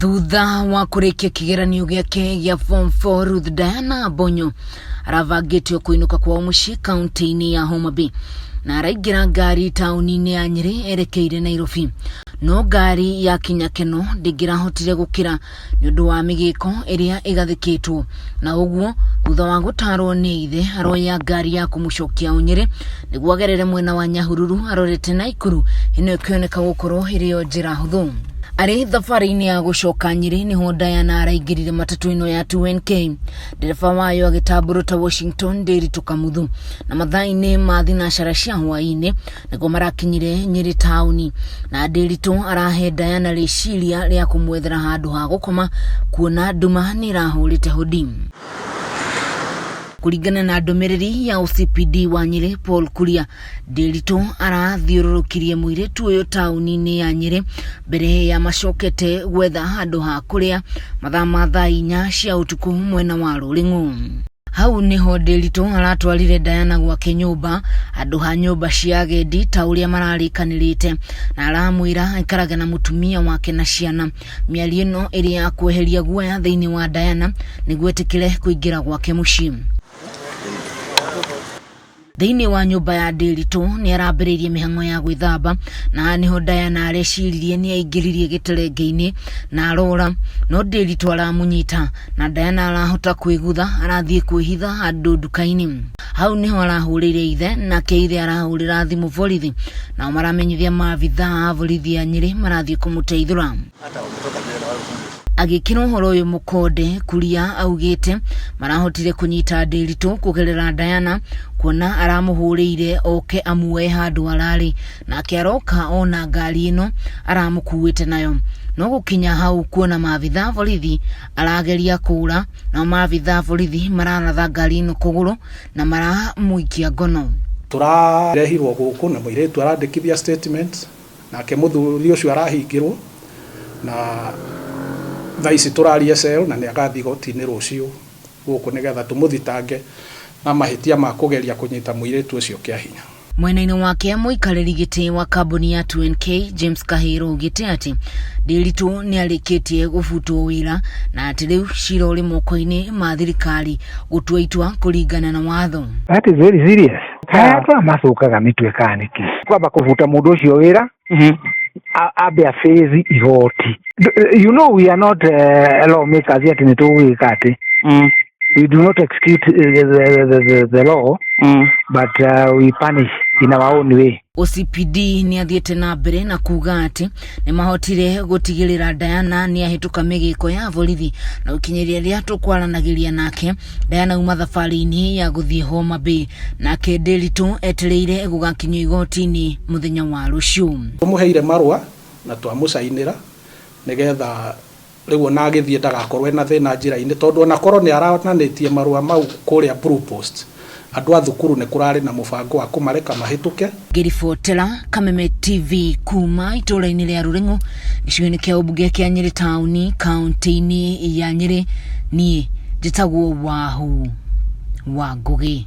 Thutha wa kurikia kigeranio giake gia form 4 Ruth Diana Bonyo aravangitio kuinuka kwa mushi kaunti-ini ya Homa Bay na araingira ngari tauni-ini ya Nyeri erekeire Nairobi. No ngari ya kinyakeno ndingirahotire gukira ni undu wa migiko iria igathikitwo na uguo thutha wa gutarwo ni ithe aroya ngari ya kumucokia Nyeri niguo agerere mwena wa Nyahururu arorete Naikuru ino ikioneka gukorwo irio njira huthu. Ari thabarĩ-inĩ ya gucoka Nyeri niho Diana araingirire matatu ino ya 2NK. Ndereba wayo agitamburuta Washington Nderitu Kamuthu na mathaa-inĩ ma thinacara cia hwaĩ-inĩ niguo marakinyire Nyeri tauni na Nderitu arahe Diana rĩciria rĩa kumwethera handu ha gukoma kuona nduma ni irahũrĩte hodi. Kuringana na ndumiriri ya OCPD wa Nyeri Paul Kuria, Nderitu arathiũrũrũkirie muiritu uyu tauni-inĩ ya Nyeri mbere ya macokete gwetha handu ha kuria mathaa ma thaa 4 cia utuku mwena wa Rũrĩng'u. Hau niho Nderitu aratwarire Diana gwake nyumba handu ha nyumba cia agendi ta uria mararikanirite na aramwira aikarage na mutumia wake na ciana. Mĩario ĩno ĩrĩ ya kweheria guoya thĩinĩ wa Diana nĩguo etikire kuingira gwake muciĩ. Thĩinĩ wa nyumba ya Nderitu ni arambĩrĩirie mĩhang'o ya gwĩthamba na niho Diana areciririe ni aingĩririe gĩterenge-inĩ na arora, no Nderitu aramunyita na Diana arahota kwĩgutha arathiĩ kwĩhitha handũ nduka-inĩ. Hau niho arahũrĩire ithe nake ithe arahũrĩra thimũ borithi na maramenyithia Maabithaa a borithi ya Nyeri marathiĩ kũmũteithũra. Agiikuo ũhoro ũyũ mũkonde Kuria augĩte marahotire kunyita Nderitu kugerera Diana kuona aramuhũrĩire oke amuoe handu ararĩ nake aroka ona ngari ĩno aramukuĩte nayo. No gukinya hau kuona Maabithaa borithi arageria kũra na Maabithaa borithi mararatha ngari ĩno kũgũrũ na maramuikia ngono. Turarehirwo guku na muiritu arandikithia statement nake muthuri ucio arahingirwo na thaisi turaria cell na ni agathi goti-inĩ rucio guku nigetha tumuthitange na mahitia ma kugeria kunyita muiritu ucio kiahinya. Mwena-inĩ wake muikarĩri gĩtĩ wa kambuni ya 2NK James Kahiro gĩtĩ ati Nderitu ni arĩkĩtie gũbutwo wĩra na atĩ rĩu cira ũrĩ moko-inĩ ma thirikari gũtua itua kũringana na watho. That is very serious. Kaya macokaga mitwe kaniki kwamba kuvuta mundu ucio wĩra abe a phase ihoti. You know we are not lawmakers yet in the we do not execute the law, but we punish in our own way. OCPD ni athiĩte na mbere na kuga ati ni mahotire gutigĩrĩra Diana ni ahĩtũka mĩgĩko ya borithi na ukinyeria rĩa tũkwaranagĩria nake. Diana uma thabarĩ-inĩ ya gũthiĩ Homa Bay nake Nderitu etereire gũgakinyio igoti-inĩ muthenya wa rucio. Tumuheire marũa na twamucainĩra nigetha rĩu ona agĩthiĩ ndagakorwo ena thĩna njĩra-inĩ tondu ona korwo ni arananĩtie marũa mau kũrĩa blue post andu a thukuru ni kurari na mubango wa kumareka mahituke. Ngiribotera Kameme TV kuuma itũra-inĩ rĩa Rũrĩng'u gĩcigo-inĩ kĩa ũmbunge kĩa Nyeri tauni kaunti-inĩ ya Nyeri. Niĩ njĩtagwo Wahu wa Ngugi.